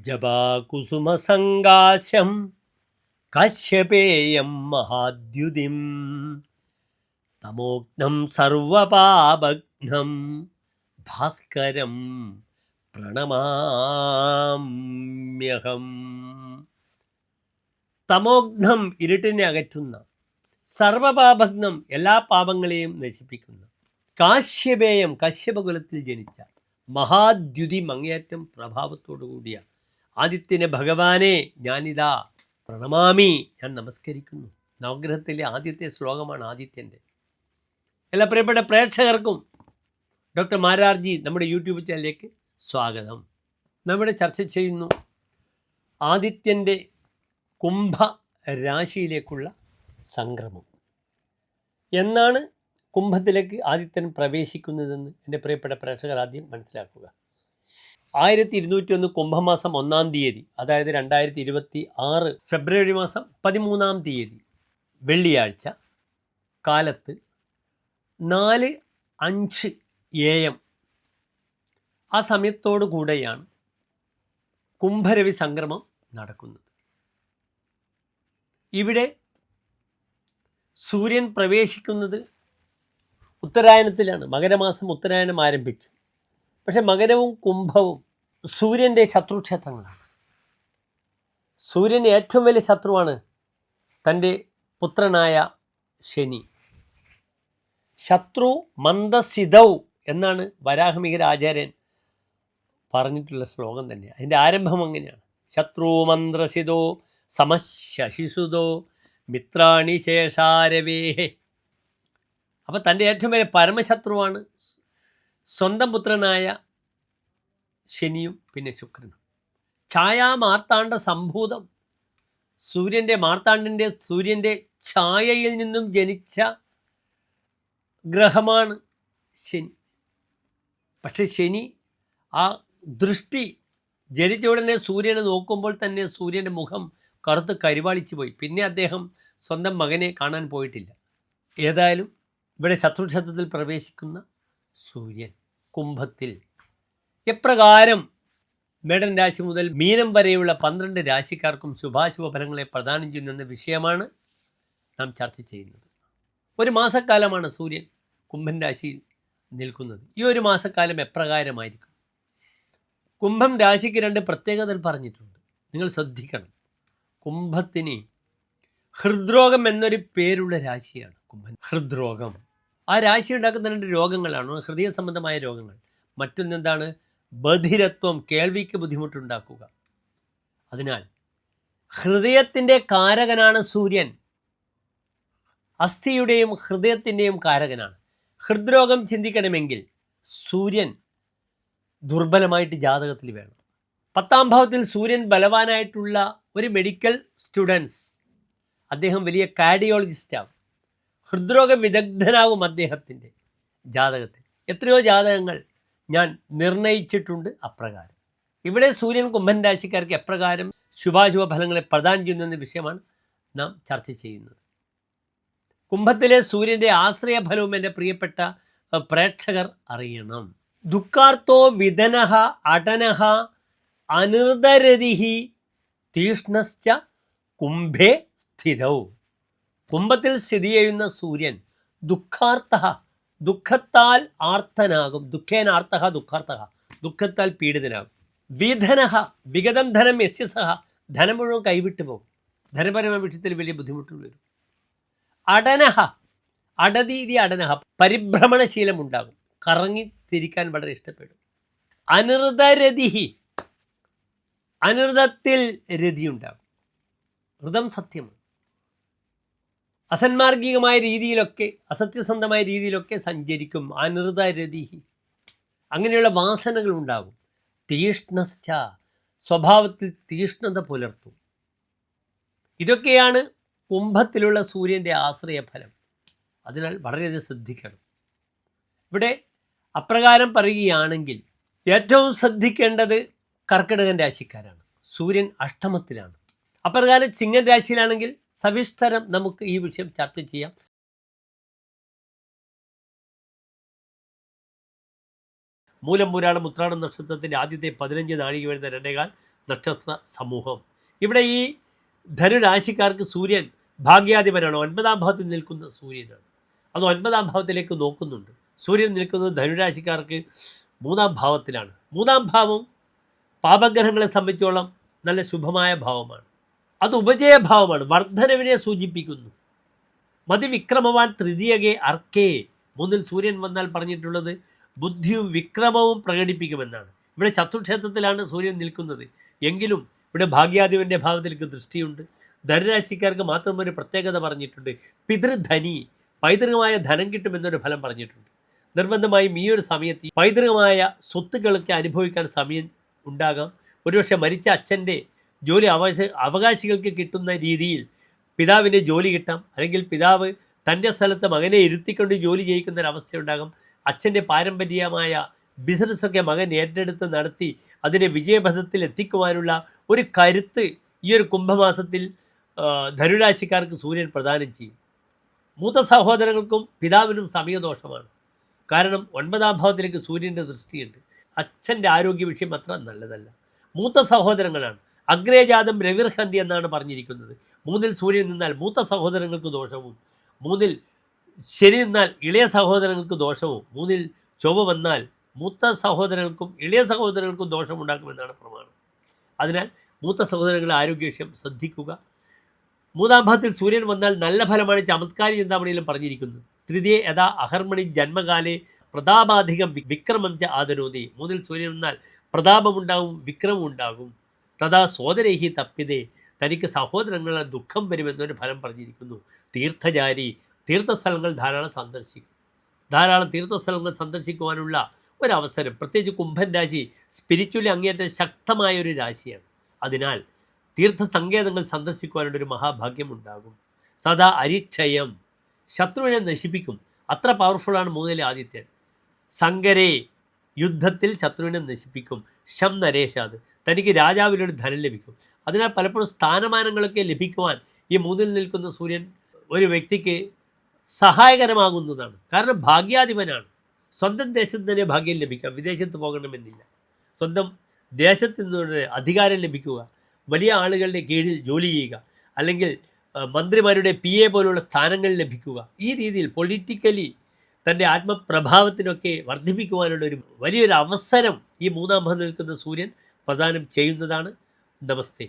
ജപാകുസുമസങ്കാശം കശ്യപേയം മഹാദ്യുതിം തമോഗ്നം സർവപാപഘ്നം ഭാസ്കരം പ്രണമാമ്യഹം. തമോഗ്നം ഇരുട്ടിനെ അകറ്റുന്ന, സർവപാപഘ്നം എല്ലാ പാപങ്ങളെയും നശിപ്പിക്കുന്ന, കാശ്യപേയം കശ്യപകുലത്തിൽ ജനിച്ച മഹാദ്യുതി അങ്ങേയറ്റം പ്രഭാവത്തോടു കൂടിയ ആദിത്യനെ ഭഗവാനെ ഞാനിതാ പ്രണമാമി, ഞാൻ നമസ്കരിക്കുന്നു. നവഗ്രഹത്തിലെ ആദ്യത്തെ ശ്ലോകമാണ് ആദിത്യൻ്റെ. എല്ലാ പ്രിയപ്പെട്ട പ്രേക്ഷകർക്കും ഡോക്ടർ മാരാർജി നമ്മുടെ യൂട്യൂബ് ചാനലിലേക്ക് സ്വാഗതം. നമ്മുടെ ചർച്ച ചെയ്യുന്നു ആദിത്യൻ്റെ കുംഭ രാശിയിലേക്കുള്ള സംക്രമം. എന്നാണ് കുംഭത്തിലേക്ക് ആദിത്യൻ പ്രവേശിക്കുന്നതെന്ന് എൻ്റെ പ്രിയപ്പെട്ട പ്രേക്ഷകർ ആദ്യം മനസ്സിലാക്കുക. 1201 കുംഭമാസം 1-ാം തീയതി, അതായത് 2026 ഫെബ്രുവരി മാസം 13-ാം തീയതി വെള്ളിയാഴ്ച കാലത്ത് 4:05 AM ആ സമയത്തോടു കൂടെയാണ് കുംഭരവി സംക്രമം നടക്കുന്നത്. ഇവിടെ സൂര്യൻ പ്രവേശിക്കുന്നത് ഉത്തരായനത്തിലാണ്. മകരമാസം ഉത്തരായനം ആരംഭിച്ചു. പക്ഷെ മകരവും കുംഭവും സൂര്യൻ്റെ ശത്രുക്ഷേത്രങ്ങളാണ്. സൂര്യൻ്റെ ഏറ്റവും വലിയ ശത്രുവാണ് തൻ്റെ പുത്രനായ ശനി. ശത്രു മന്ദസിതൗ എന്നാണ് വരാഹമിഹിര ആചാര്യൻ പറഞ്ഞിട്ടുള്ള ശ്ലോകം തന്നെ. അതിൻ്റെ ആരംഭം അങ്ങനെയാണ്: ശത്രു മന്ത്രസിതോ സമശിസുതോ മിത്രാണി ശേഷാരവേഹേ. അപ്പോൾ തൻ്റെ ഏറ്റവും വലിയ പരമശത്രുവാണ് സ്വന്തം പുത്രനായ ശനിയും പിന്നെ ശുക്രനും. ഛായാമാർത്താണ്ഡ സംഭൂതം, സൂര്യൻ്റെ ഛായയിൽ നിന്നും ജനിച്ച ഗ്രഹമാണ് ശനി. പക്ഷെ ശനി ആ ദൃഷ്ടി ജനിച്ച ഉടനെ സൂര്യനെ നോക്കുമ്പോൾ തന്നെ സൂര്യൻ്റെ മുഖം കറുത്ത് കരിവാളിച്ചു പോയി. പിന്നെ അദ്ദേഹം സ്വന്തം മകനെ കാണാൻ പോയിട്ടില്ല. ഏതായാലും ഇവിടെ ശത്രുക്ഷേത്രത്തിൽ പ്രവേശിക്കുന്ന സൂര്യൻ കുംഭത്തിൽ എപ്രകാരം മേടൻ രാശി മുതൽ മീനം വരെയുള്ള 12 രാശിക്കാർക്കും ശുഭാശുഭ ഫലങ്ങളെ പ്രദാനം ചെയ്യുന്ന വിഷയമാണ് നാം ചർച്ച ചെയ്യുന്നത്. ഒരു മാസക്കാലമാണ് സൂര്യൻ കുംഭൻ രാശിയിൽ നിൽക്കുന്നത്. ഈ ഒരു മാസക്കാലം എപ്രകാരമായിരിക്കും? കുംഭം രാശിക്ക് 2 പ്രത്യേകതകൾ പറഞ്ഞിട്ടുണ്ട്, നിങ്ങൾ ശ്രദ്ധിക്കണം. കുംഭത്തിന് ഹൃദ്രോഗം എന്നൊരു പേരുള്ള രാശിയാണ് കുംഭൻ. ഹൃദ്രോഗം ആ രാശി ഉണ്ടാക്കുന്ന 2 രോഗങ്ങളാണ്. ഹൃദയ സംബന്ധമായ രോഗങ്ങൾ. മറ്റൊന്നെന്താണ്? ബധിരത്വം, കേൾവിക്ക് ബുദ്ധിമുട്ടുണ്ടാക്കുക. അതിനാൽ ഹൃദയത്തിൻ്റെ കാരകനാണ് സൂര്യൻ. അസ്ഥിയുടെയും ഹൃദയത്തിൻ്റെയും കാരകനാണ്. ഹൃദ്രോഗം ചിന്തിക്കണമെങ്കിൽ സൂര്യൻ ദുർബലമായിട്ട് ജാതകത്തിൽ വേണം. 10-ാം ഭാവത്തിൽ സൂര്യൻ ബലവാനായിട്ടുള്ള ഒരു മെഡിക്കൽ സ്റ്റുഡൻസ്, അദ്ദേഹം വലിയ കാർഡിയോളജിസ്റ്റാവും, ഹൃദ്രോഗ വിദഗ്ധനാവും അദ്ദേഹത്തിൻ്റെ ജാതകത്തിൽ. എത്രയോ ജാതകങ്ങൾ ഞാൻ നിർണയിച്ചിട്ടുണ്ട് അപ്രകാരം. ഇവിടെ സൂര്യൻ കുംഭൻ രാശിക്കാർക്ക് എപ്രകാരം ശുഭാശുഭ ഫലങ്ങളെ പ്രദാനം ചെയ്യുന്ന വിഷയമാണ് നാം ചർച്ച ചെയ്യുന്നത്. കുംഭത്തിലെ സൂര്യൻ്റെ ആശ്രയ ഫലവും എൻ്റെ പ്രിയപ്പെട്ട പ്രേക്ഷകർ അറിയണം. ദുഃഖാർത്തോ വിധനഃ അടനഃ അനിർദരതിഹി തീഷ്ണശ്ച കുംഭേ സ്ഥിതൗ. കുംഭത്തിൽ സ്ഥിതി ചെയ്യുന്ന സൂര്യൻ ദുഃഖാർത്ഥ, ദുഃഖത്താൽ ആർത്തനാകും. ദുഃഖേനാർത്ഥ ദുഃഖാർത്ഥ, ദുഃഖത്താൽ പീഡിതനാകും. വിധനഃ, വിഗതം ധനം യസ്യ സഹ, ധനം മുഴുവൻ കൈവിട്ടു പോകും. ധനപരമായ വിഷയത്തിൽ വലിയ ബുദ്ധിമുട്ടുകൾ വരും. അടനഃ, അടതീതി അടനഃ, പരിഭ്രമണശീലം ഉണ്ടാകും. കറങ്ങി തിരിക്കാൻ വളരെ ഇഷ്ടപ്പെടും. അനിർദരതിഹി, അനിർദത്തിൽ രതിയുണ്ടാകും. ഋതം സത്യമാണ്. അസന്മാർഗികമായ രീതിയിലൊക്കെ, അസത്യസന്ധമായ രീതിയിലൊക്കെ സഞ്ചരിക്കും. അനിർദരതിഹി, അങ്ങനെയുള്ള വാസനകൾ ഉണ്ടാകും. തീഷ്ണശ്ച, സ്വഭാവത്തിൽ തീഷ്ണത പുലർത്തും. ഇതൊക്കെയാണ് കുംഭത്തിലുള്ള സൂര്യൻ്റെ ആശ്രയഫലം. അതിനാൽ വളരെയധികം ശ്രദ്ധിക്കണം. ഇവിടെ അപ്രകാരം പറയുകയാണെങ്കിൽ ഏറ്റവും ശ്രദ്ധിക്കേണ്ടത് കർക്കിടകൻ രാശിക്കാരാണ്. സൂര്യൻ അഷ്ടമത്തിലാണ്. അപ്രകാരം ചിങ്ങൻ രാശിയിലാണെങ്കിൽ സവിസ്തരം നമുക്ക് ഈ വിഷയം ചർച്ച ചെയ്യാം. മൂലം പുരാണം ഉത്രാടം നക്ഷത്രത്തിൻ്റെ ആദ്യത്തെ 15 നാഴിക വരുന്ന 2.25 നക്ഷത്ര സമൂഹം. ഇവിടെ ഈ ധനുരാശിക്കാർക്ക് സൂര്യൻ ഭാഗ്യാധിപനാണ്. 9ാം ഭാവത്തിൽ നിൽക്കുന്ന സൂര്യനാണ്. അത് 9ാം ഭാവത്തിലേക്ക് നോക്കുന്നുണ്ട്. സൂര്യൻ നിൽക്കുന്നത് ധനുരാശിക്കാർക്ക് 3ാം ഭാവത്തിലാണ്. 3ാം ഭാവം പാപഗ്രഹങ്ങളെ സംബന്ധിച്ചോളം നല്ല ശുഭമായ ഭാവമാണ്. അത് ഉപജയഭാവമാണ്, വർദ്ധനവിനെ സൂചിപ്പിക്കുന്നു. മതിവിക്രമവാൻ തൃതീയകെ അർക്കേ. 3ൽ സൂര്യൻ വന്നാൽ പറഞ്ഞിട്ടുള്ളത് ബുദ്ധിയും വിക്രമവും പ്രകടിപ്പിക്കുമെന്നാണ്. ഇവിടെ ശത്രുക്ഷേത്രത്തിലാണ് സൂര്യൻ നിൽക്കുന്നത്. എങ്കിലും ഇവിടെ ഭാഗ്യാധിപൻ്റെ ഭാവത്തിലേക്ക് ദൃഷ്ടിയുണ്ട്. ധനുരാശിക്കാർക്ക് മാത്രം ഒരു പ്രത്യേകത പറഞ്ഞിട്ടുണ്ട്. പിതൃധനി, പൈതൃകമായ ധനം കിട്ടുമെന്നൊരു ഫലം പറഞ്ഞിട്ടുണ്ട്. നിർബന്ധമായും ഈ ഒരു സമയത്ത് പൈതൃകമായ സ്വത്തുക്കളൊക്കെ അനുഭവിക്കാൻ സമയം ഉണ്ടാകാം. ഒരുപക്ഷെ മരിച്ച അച്ഛൻ്റെ ജോലി അവകാശികൾക്ക് കിട്ടുന്ന രീതിയിൽ പിതാവിന് ജോലി കിട്ടാം. അല്ലെങ്കിൽ പിതാവ് തൻ്റെ സ്ഥലത്ത് മകനെ ഇരുത്തിക്കൊണ്ട് ജോലി ചെയ്യിക്കുന്നൊരവസ്ഥയുണ്ടാകും. അച്ഛൻ്റെ പാരമ്പര്യമായ ബിസിനസ്സൊക്കെ മകൻ ഏറ്റെടുത്ത് നടത്തി അതിനെ വിജയപഥത്തിൽ എത്തിക്കുവാനുള്ള ഒരു കരുത്ത് ഈ ഒരു കുംഭമാസത്തിൽ ധനുരാശിക്കാർക്ക് സൂര്യൻ പ്രദാനം ചെയ്യും. മൂത്ത സഹോദരങ്ങൾക്കും പിതാവിനും സമയദോഷമാണ്. കാരണം 9ാം ഭാവത്തിലേക്ക് സൂര്യൻ്റെ ദൃഷ്ടിയുണ്ട്. അച്ഛൻ്റെ ആരോഗ്യ വിഷയം അത്ര നല്ലതല്ല. മൂത്ത സഹോദരങ്ങളാണ്. അഗ്രേജാതം രവിർഹന്തി എന്നാണ് പറഞ്ഞിരിക്കുന്നത്. 3ൽ സൂര്യൻ നിന്നാൽ മൂത്ത സഹോദരങ്ങൾക്ക് ദോഷവും, 3ൽ ശനി നിന്നാൽ ഇളയ സഹോദരങ്ങൾക്ക് ദോഷവും, 3ൽ ചൊവ്വ വന്നാൽ മൂത്ത സഹോദരങ്ങൾക്കും ഇളയ സഹോദരങ്ങൾക്കും ദോഷമുണ്ടാക്കുമെന്നാണ് പ്രമാണം. അതിനാൽ മൂത്ത സഹോദരങ്ങളുടെ ആരോഗ്യ വിഷയം ശ്രദ്ധിക്കുക. 3ാം ഭാവത്തിൽ സൂര്യൻ വന്നാൽ നല്ല ഫലമാണ് ചമത്കാരി ചിന്താമണിയിലും പറഞ്ഞിരിക്കുന്നത്. തൃതീയ യഥാ അഹർമണി ജന്മകാലേ പ്രതാപാധികം വിക്രമം ച ആദനോദി. 3ൽ സൂര്യൻ വന്നാൽ പ്രതാപമുണ്ടാവും, വിക്രമം ഉണ്ടാകും. തഥാ സോദരേഹി തപ്പിതേ, തനിക്ക് സഹോദരങ്ങളുടെ ദുഃഖം വരുമെന്നൊരു ഫലം പറഞ്ഞിരിക്കുന്നു. തീർത്ഥചാരി, തീർത്ഥസ്ഥലങ്ങൾ ധാരാളം തീർത്ഥസ്ഥലങ്ങൾ സന്ദർശിക്കുവാനുള്ള ഒരവസരം. പ്രത്യേകിച്ച് കുംഭൻ രാശി സ്പിരിച്വലി അങ്ങേയറ്റം ശക്തമായ ഒരു രാശിയാണ്. അതിനാൽ തീർത്ഥസങ്കേതങ്ങൾ സന്ദർശിക്കുവാനുള്ളൊരു മഹാഭാഗ്യം ഉണ്ടാകും. സദാ അരിക്ഷയം, ശത്രുവിനെ നശിപ്പിക്കും. അത്ര പവർഫുള്ളാണ് 3ലെ ആദിത്യൻ. സങ്കരേ, യുദ്ധത്തിൽ ശത്രുവിനെ നശിപ്പിക്കും. ശം നരേശാത്, തനിക്ക് രാജാവിനൊരു ധനം ലഭിക്കും. അതിനാൽ പലപ്പോഴും സ്ഥാനമാനങ്ങളൊക്കെ ലഭിക്കുവാൻ ഈ 3ൽ നിൽക്കുന്ന സൂര്യൻ ഒരു വ്യക്തിക്ക് സഹായകരമാകുന്നതാണ്. കാരണം ഭാഗ്യാധിപനാണ്. സ്വന്തം ദേശത്ത് തന്നെ ഭാഗ്യം ലഭിക്കാം, വിദേശത്ത് പോകണമെന്നില്ല. സ്വന്തം ദേശത്ത് നിന്നുള്ള അധികാരം ലഭിക്കുക, വലിയ ആളുകളുടെ കീഴിൽ ജോലി ചെയ്യുക, അല്ലെങ്കിൽ മന്ത്രിമാരുടെ PA പോലുള്ള സ്ഥാനങ്ങൾ ലഭിക്കുക. ഈ രീതിയിൽ പൊളിറ്റിക്കലി തൻ്റെ ആത്മപ്രഭാവത്തിനൊക്കെ വർദ്ധിപ്പിക്കുവാനുള്ളൊരു വലിയൊരു അവസരം ഈ 3ാം ഭാവത്തിൽ നിൽക്കുന്ന സൂര്യൻ പ്രദാനം ചെയ്യുന്നതാണ്. നമസ്തേ.